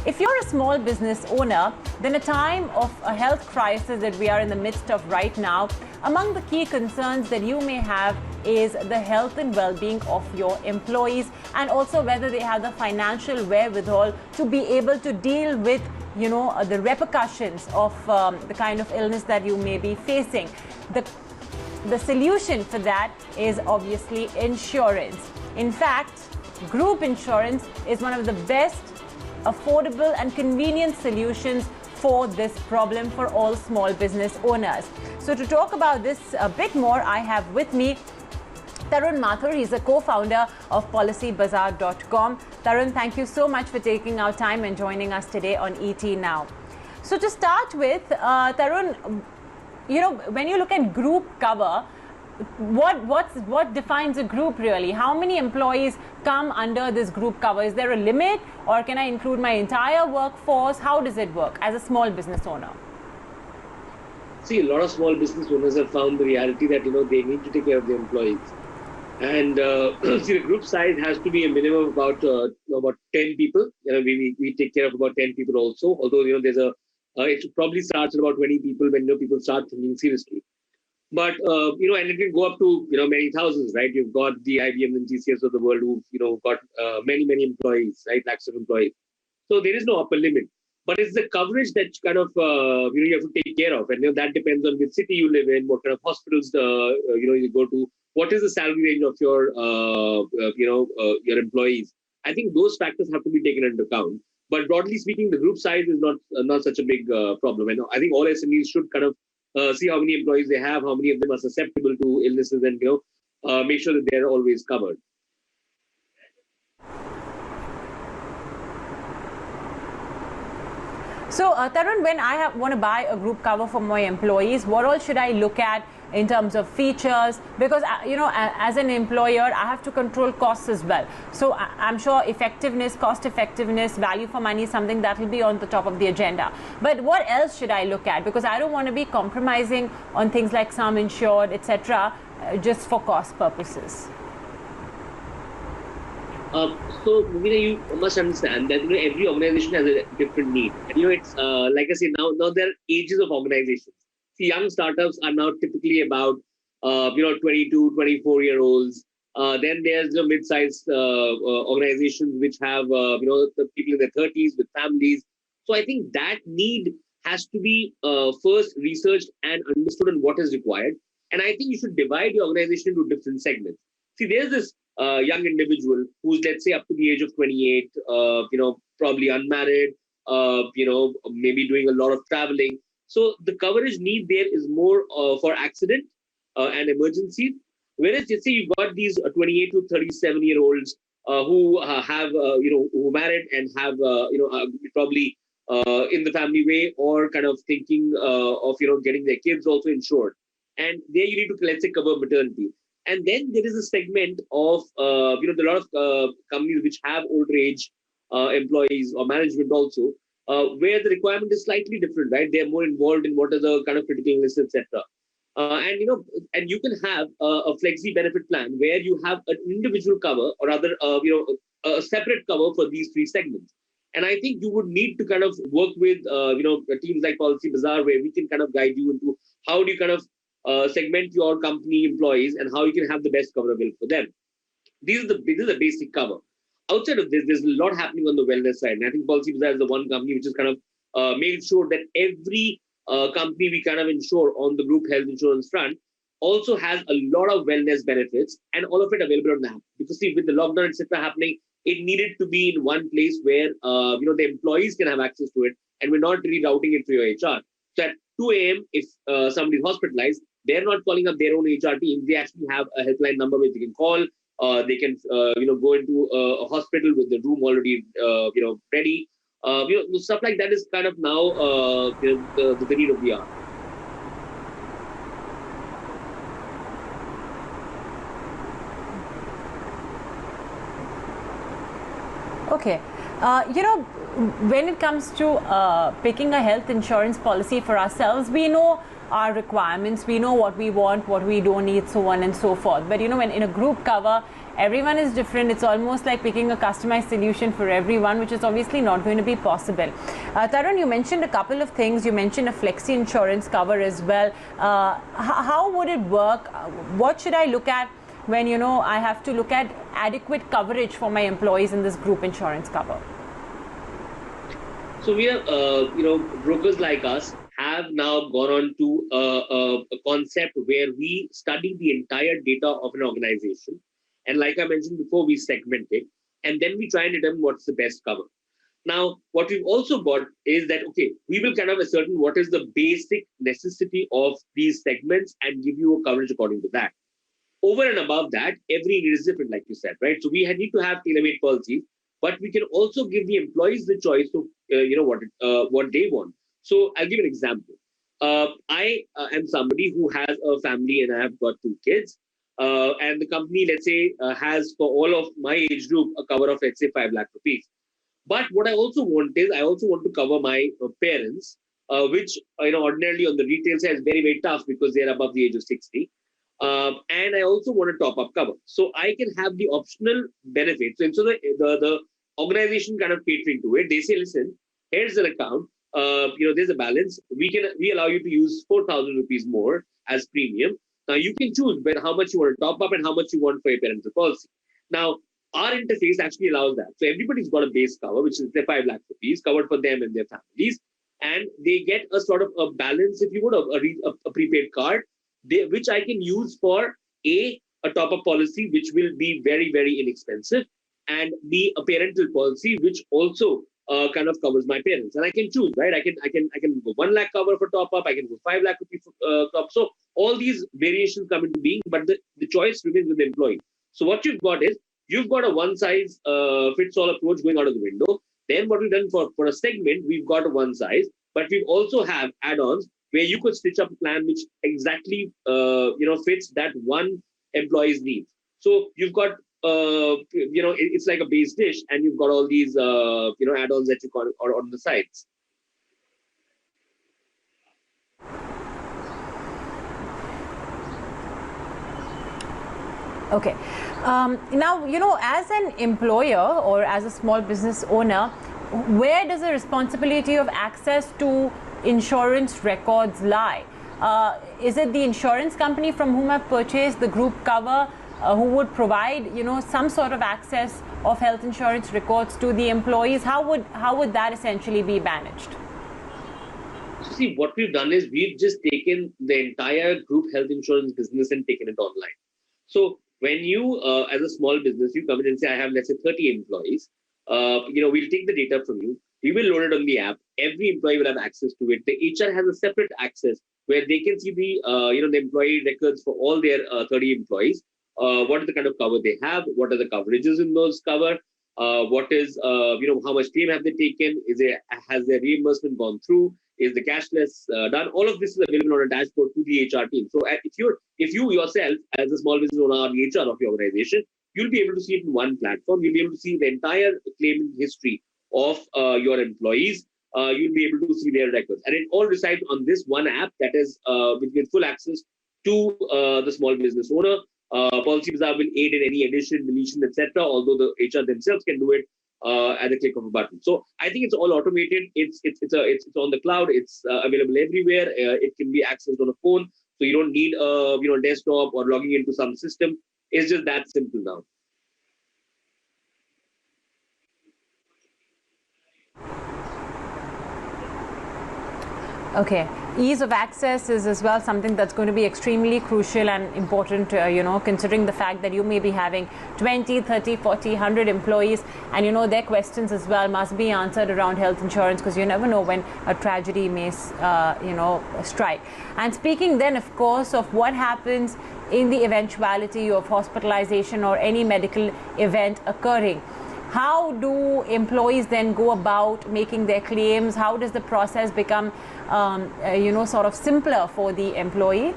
If you're a small business owner, then a time of a health crisis that we are in the midst of right now, among the key concerns that you may have is the health and well-being of your employees, and also whether they have the financial wherewithal to be able to deal with the repercussions of the kind of illness that you may be facing. The solution for that is obviously insurance. In fact, group insurance is one of the best affordable and convenient solutions for this problem for all small business owners. So to talk about this a bit more, I have with me Tarun Mathur. He's a co-founder of PolicyBazaar.com. Tarun, thank you so much for taking our time and joining us today on ET Now. So to start with, Tarun, when you look at group cover, what defines a group really? How many employees come under this group cover? Is there a limit, or can I include my entire workforce? How does it work as a small business owner? See, a lot of small business owners have found the reality that they need to take care of their employees. And see, the group size has to be a minimum of about 10 people. We take care of about 10 people also. Although there's it probably starts at about 20 people when people start thinking seriously. But and it can go up to many thousands, right? You've got the IBM and TCS of the world who've got many employees, right? Lakhs of employees. So there is no upper limit. But it's the coverage that kind of you have to take care of, and that depends on which city you live in, what kind of hospitals you go to, what is the salary range of your your employees. I think those factors have to be taken into account. But broadly speaking, the group size is not such a big problem. And I think all SMEs should kind of see how many employees they have, how many of them are susceptible to illnesses, and make sure that they're always covered. So, Tarun, when I want to buy a group cover for my employees, what all should I look at in terms of features? Because, as an employer, I have to control costs as well. So, I'm sure effectiveness, cost effectiveness, value for money is something that will be on the top of the agenda. But what else should I look at? Because I don't want to be compromising on things like sum insured, etc., just for cost purposes. So, Mubina, you must understand that every organization has a different need. And, it's like I say, now there are ages of organizations. See, young startups are now typically about 22, 24-year-olds. Then there's the mid-sized organizations which have the people in their 30s with families. So I think that need has to be first researched and understood on what is required. And I think you should divide your organization into different segments. See, there's this young individual who's, let's say, up to the age of 28, probably unmarried, maybe doing a lot of traveling. So the coverage need there is more for accident and emergency. Whereas, let's say you've got these 28 to 37-year-olds who have, who married and have, probably in the family way, or kind of thinking of, getting their kids also insured. And there you need to, let's say, cover maternity. And then there is a segment of, there are a lot of companies which have older age employees or management also, where the requirement is slightly different, right? They're more involved in what are the kind of critical illness, etc. And you can have a Flexi benefit plan where you have an individual cover, or rather, a separate cover for these three segments. And I think you would need to kind of work with, teams like Policy Bazaar, where we can kind of guide you into how do you kind of segment your company employees and how you can have the best cover available for them. This is the basic cover. Outside of this, there's a lot happening on the wellness side. And I think Policy Bazaar is the one company which is kind of made sure that every company we kind of insure on the group health insurance front also has a lot of wellness benefits, and all of it available on the app. Because see, with the lockdown, etc. happening, it needed to be in one place where the employees can have access to it, and we're not rerouting it to your HR. So at 2 a.m., if somebody's hospitalized, they're not calling up their own HR team. They actually have a helpline number which they can call. They can go into a hospital with the room already ready. Stuff like that is kind of now the need of the hour. Okay. When it comes to picking a health insurance policy for ourselves, we know our requirements, we know what we want, what we don't need, so on and so forth. But when in a group cover, everyone is different. It's almost like picking a customized solution for everyone, which is obviously not going to be possible. Tarun, you mentioned a couple of things. You mentioned a flexi insurance cover as well. How would it work? What should I look at when I have to look at adequate coverage for my employees in this group insurance cover? So we have, brokers like us have now gone on to a concept where we study the entire data of an organization. And like I mentioned before, we segment it and then we try and determine what's the best cover. Now, what we've also got is that, okay, we will kind of ascertain what is the basic necessity of these segments and give you a coverage according to that. Over and above that, every need is different, like you said, right? So we need to have tailor-made policies, but we can also give the employees the choice of, what they want. So I'll give an example. I am somebody who has a family and I have got 2 kids. And the company, let's say, has for all of my age group a cover of, let's say, 5 lakh rupees. But what I also want is I also want to cover my parents, which ordinarily on the retail side is very, very tough because they're above the age of 60. And I also want a top-up cover. So I can have the optional benefits. And so the organization kind of catering to it, they say, listen, here's an account, there's a balance. We allow you to use 4,000 rupees more as premium. Now you can choose how much you want to top up and how much you want for your parental policy. Now, our interface actually allows that. So everybody's got a base cover, which is their 5 lakh rupees covered for them and their families. And they get a sort of a balance, if you would, a prepaid card, which I can use for a top-up policy, which will be very, very inexpensive, and B, a parental policy, which also kind of covers my parents. And I can choose, right? I can go 1 lakh cover for top-up, I can go 5 lakh rupees for top. So all these variations come into being, but the choice remains with the employee. So what you've got is, you've got a one-size-fits-all approach going out of the window. Then what we've done for a segment, we've got a one size, but we also have add-ons where you could stitch up a plan which exactly fits that one employee's needs. So you've got it's like a base dish, and you've got all these add-ons that you got on the sides. Okay. Now, as an employer or as a small business owner, where does the responsibility of access to insurance records lie? Is it the insurance company from whom I've purchased the group cover who would provide, some sort of access of health insurance records to the employees? How would that essentially be managed? So see, what we've done is we've just taken the entire group health insurance business and taken it online. So when you, as a small business, you come in and say, I have, let's say, 30 employees, we'll take the data from you. We will load it on the app. Every employee will have access to it. The HR has a separate access where they can see the, the employee records for all their 30 employees. What is the kind of cover they have? What are the coverages in those cover? What is, how much claim have they taken? Has their reimbursement gone through? Is the cashless done? All of this is available on a dashboard to the HR team. So if you yourself, as a small business owner, are the HR of your organization, you'll be able to see it in one platform. You'll be able to see the entire claiming history of your employees. You'll be able to see their records. And it all resides on this one app that is with full access to the small business owner. Policy Bazaar will aid in any addition, deletion, etc. Although the HR themselves can do it at the click of a button. So I think it's all automated. It's on the cloud. It's available everywhere. It can be accessed on a phone. So you don't need a desktop or logging into some system. It's just that simple now. Okay. Ease of access is as well something that's going to be extremely crucial and important, considering the fact that you may be having 20, 30, 40, 100 employees, and, their questions as well must be answered around health insurance, because you never know when a tragedy may, strike. And speaking then, of course, of what happens in the eventuality of hospitalization or any medical event occurring. How do employees then go about making their claims? How does the process become, sort of simpler for the employee?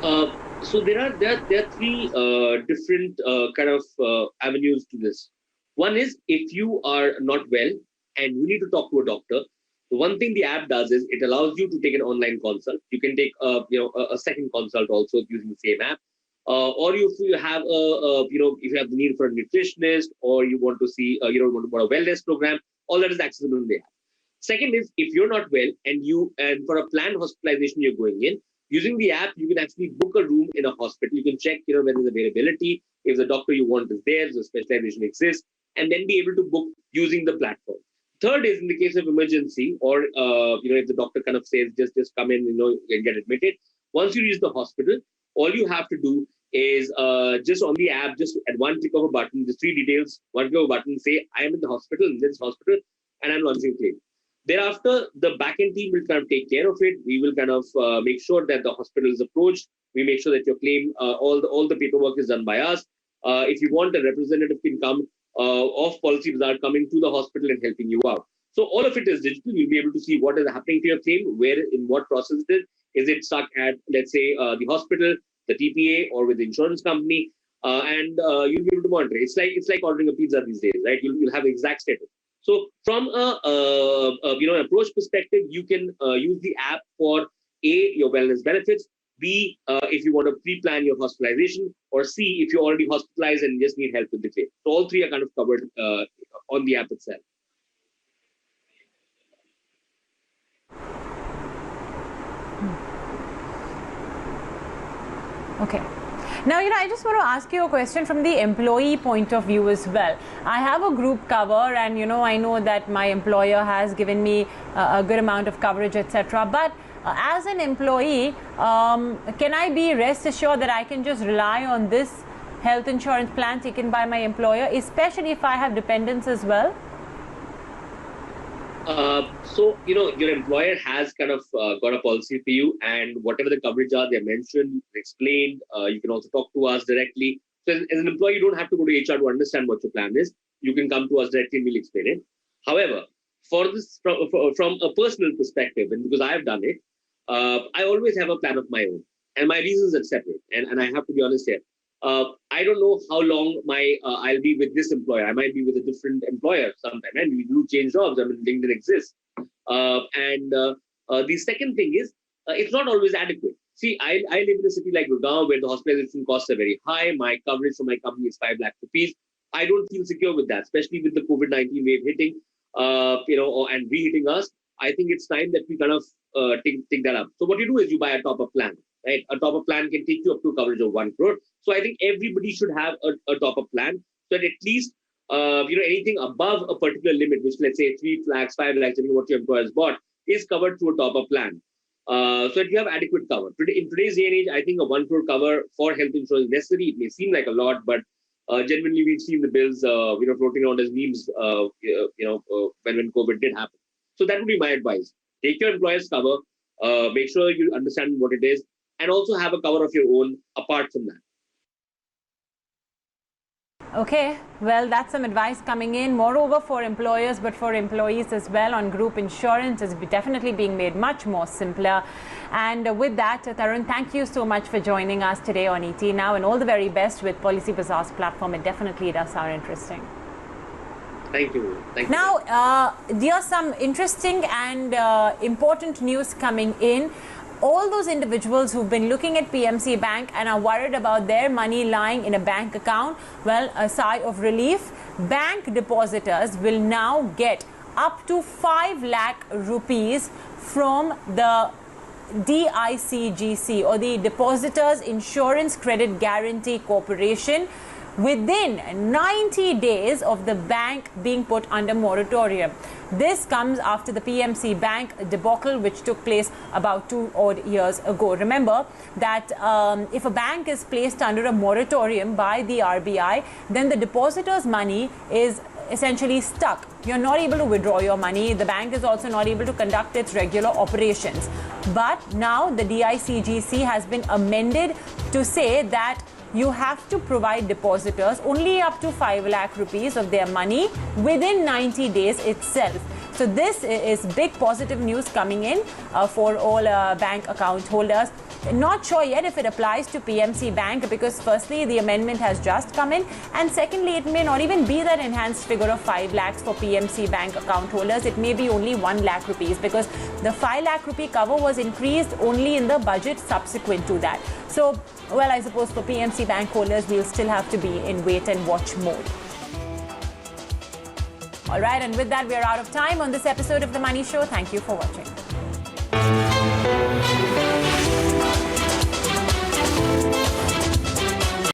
So there are 3 different kind of avenues to this. One is if you are not well and you need to talk to a doctor, the one thing the app does is it allows you to take an online consult. You can take a second consult also using the same app. Or if you have if you have the need for a nutritionist, or you want to see want a wellness program, all that is accessible in the app. Second is if you're not well and for a planned hospitalization you're going in, using the app you can actually book a room in a hospital. You can check when there's availability, if the doctor you want is there, the specialization exists, and then be able to book using the platform. Third is in the case of emergency, or if the doctor kind of says just come in, and get admitted. Once you reach the hospital, all you have to do is just on the app, just at one click of a button, just three details, one click of a button, say I am in the hospital, in this hospital, and I'm launching a claim. Thereafter, the backend team will kind of take care of it. We will kind of make sure that the hospital is approached. We make sure that your claim, all the paperwork is done by us. If you want, a representative can come of Policy Bazaar coming to the hospital and helping you out. So all of it is digital. You'll be able to see what is happening to your claim, where, in what process it is. Is it stuck at, let's say, the hospital, the TPA, or with the insurance company? And you'll be able to monitor. It's like ordering a pizza these days, right? You'll have the exact status. So from an approach perspective, you can use the app for A, your wellness benefits, B, if you want to pre-plan your hospitalization, or C, if you're already hospitalized and just need help with the claim. So all three are kind of covered on the app itself. Okay. Now, I just want to ask you a question from the employee point of view as well. I have a group cover, and, I know that my employer has given me a good amount of coverage, etc. But as an employee, can I be rest assured that I can just rely on this health insurance plan taken by my employer, especially if I have dependents as well? So, your employer has kind of got a policy for you, and whatever the coverage are, they're mentioned, explained. You can also talk to us directly. So as an employee, you don't have to go to HR to understand what your plan is. You can come to us directly and we'll explain it. However, for this, from a personal perspective, and because I've done it, I always have a plan of my own, and my reasons are separate. And I have to be honest here. I don't know how long I'll be with this employer. I might be with a different employer sometime, and we do change jobs. I mean, LinkedIn exists. The second thing is, it's not always adequate. See, I live in a city like Gurgaon where the hospitalization costs are very high. My coverage for my company is 5 lakh rupees. I don't feel secure with that, especially with the COVID-19 wave hitting, and re-hitting us. I think it's time that we kind of take that up. So what you do is you buy a top-up plan. Right? A top-up plan can take you up to coverage of 1 crore. So I think everybody should have a top-up plan, so that at least anything above a particular limit, which let's say 3 lakhs, 5 lakhs, depending on what your employer has bought, is covered through a top-up plan. So that you have adequate cover. In today's day and age, I think a 1 crore cover for health insurance is necessary. It may seem like a lot, but genuinely we've seen the bills floating around as memes when COVID did happen. So that would be my advice. Take your employer's cover, make sure you understand what it is, and also have a cover of your own apart from that. Okay, well, that's some advice coming in. Moreover, for employers, but for employees as well, on group insurance is definitely being made much more simpler. And with that, Tarun, thank you so much for joining us today on ET Now, and all the very best with Policy Bazaar's platform. It definitely does sound interesting. Thank you. Thank you. Now, there's some interesting and important news coming in. All those individuals who've been looking at PMC Bank and are worried about their money lying in a bank account, well, a sigh of relief. Bank depositors will now get up to 5 lakh rupees from the DICGC, or the Depositors Insurance Credit Guarantee Corporation, within 90 days of the bank being put under moratorium. This comes after the PMC Bank debacle, which took place about 2 odd years ago. Remember that if a bank is placed under a moratorium by the RBI, then the depositor's money is essentially stuck. You're not able to withdraw your money. The bank is also not able to conduct its regular operations. But now the DICGC has been amended to say that you have to provide depositors only up to 5 lakh rupees of their money within 90 days itself. So this is big positive news coming in for all bank account holders. Not sure yet if it applies to PMC Bank because firstly, the amendment has just come in, and secondly, it may not even be that enhanced figure of 5 lakhs for PMC Bank account holders. It may be only 1 lakh rupees because the 5 lakh rupee cover was increased only in the budget subsequent to that. So, well, I suppose for PMC Bank holders, we'll still have to be in wait and watch mode. All right, and with that, we are out of time on this episode of The Money Show. Thank you for watching.